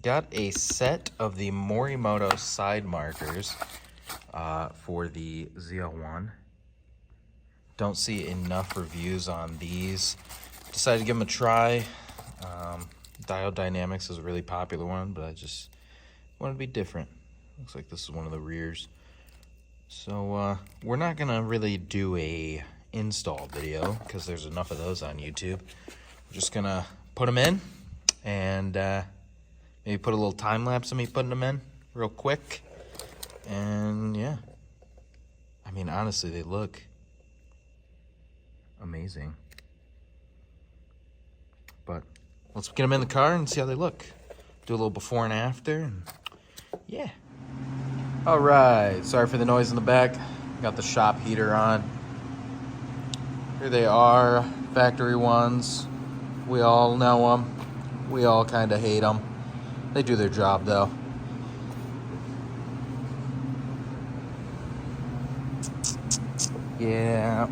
got a set of the Morimoto side markers for the ZL1. Don't see enough reviews on these. Decided to give them a try. Diode Dynamics is a really popular one, but I just wanted to be different. Looks like this is one of the rears. So we're not gonna really do a install video because there's enough of those on YouTube. We're just gonna put them in and maybe put a little time lapse of me putting them in real quick. And yeah, I mean, honestly, they look amazing. But let's get them in the car and see how they look. Do a little before and after, and yeah. All right, sorry for the noise in the back. Got the shop heater on. Here they are, factory ones. We all know them. We all kind of hate them. They do their job though. Yeah.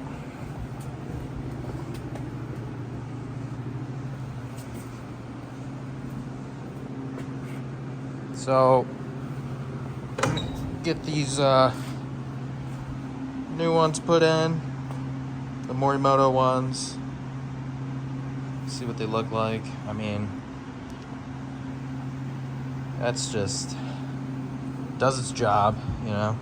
So, get these new ones put in, the Morimoto ones. See what they look like. I mean, that's just does its job, you know.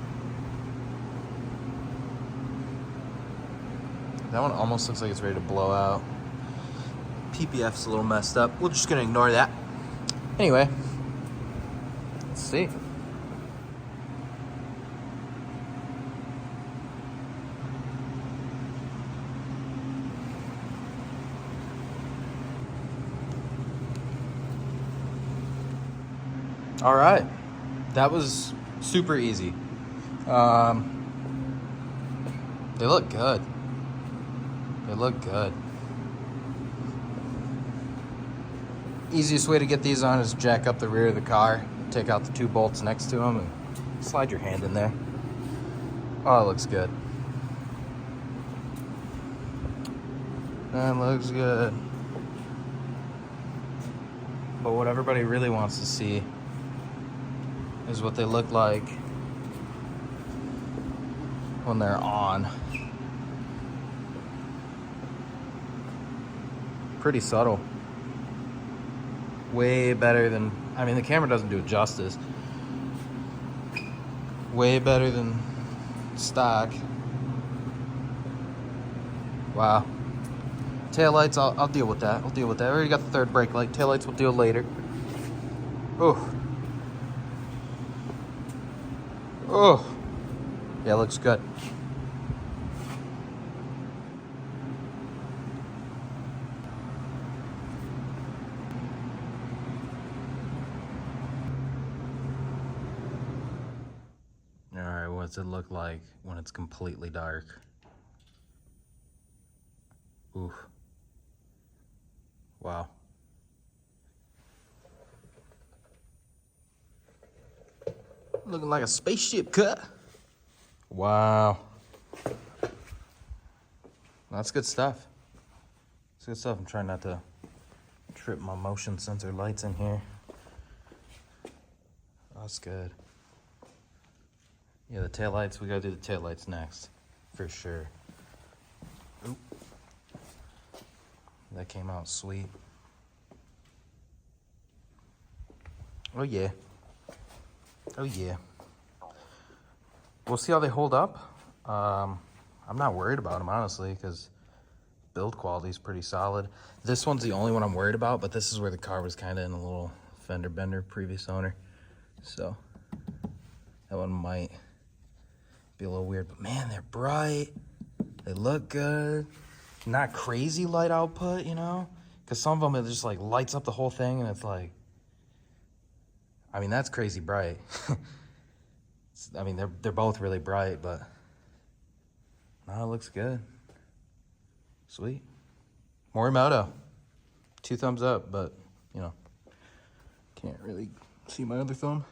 That one almost looks like it's ready to blow out. PPF's a little messed up. We're just gonna ignore that. Anyway, let's see. All right, that was super easy. They look good. They look good. Easiest way to get these on is jack up the rear of the car, take out the 2 bolts next to them, and slide your hand in there. Oh, it looks good. That looks good. But what everybody really wants to see is what they look like when they're on. Pretty subtle. Way better than, I mean, the camera doesn't do it justice. Way better than stock. Wow. Taillights, I'll deal with that. I'll deal with that. I already got the 3rd brake light. Taillights we'll deal later. Oh. Oh. Yeah, it looks good. All right, what's it look like when it's completely dark? Oof. Wow. Looking like a spaceship cut. Wow. That's good stuff. It's good stuff. I'm trying not to trip my motion sensor lights in here. That's good. Yeah, the taillights, we gotta do the taillights next, for sure. Oop. That came out sweet. Oh yeah. Oh yeah. We'll see how they hold up. I'm not worried about them, honestly, because build quality is pretty solid. This one's the only one I'm worried about, but this is where the car was kind of in a little fender bender, previous owner. So that one might be a little weird, but man, they're bright. They look good. Not crazy light output, you know? Because some of them, it just like lights up the whole thing, and it's like, I mean, that's crazy bright. I mean, they're both really bright, but no, it looks good. Sweet. Morimoto. 2 thumbs up, but, you know, can't really see my other thumb.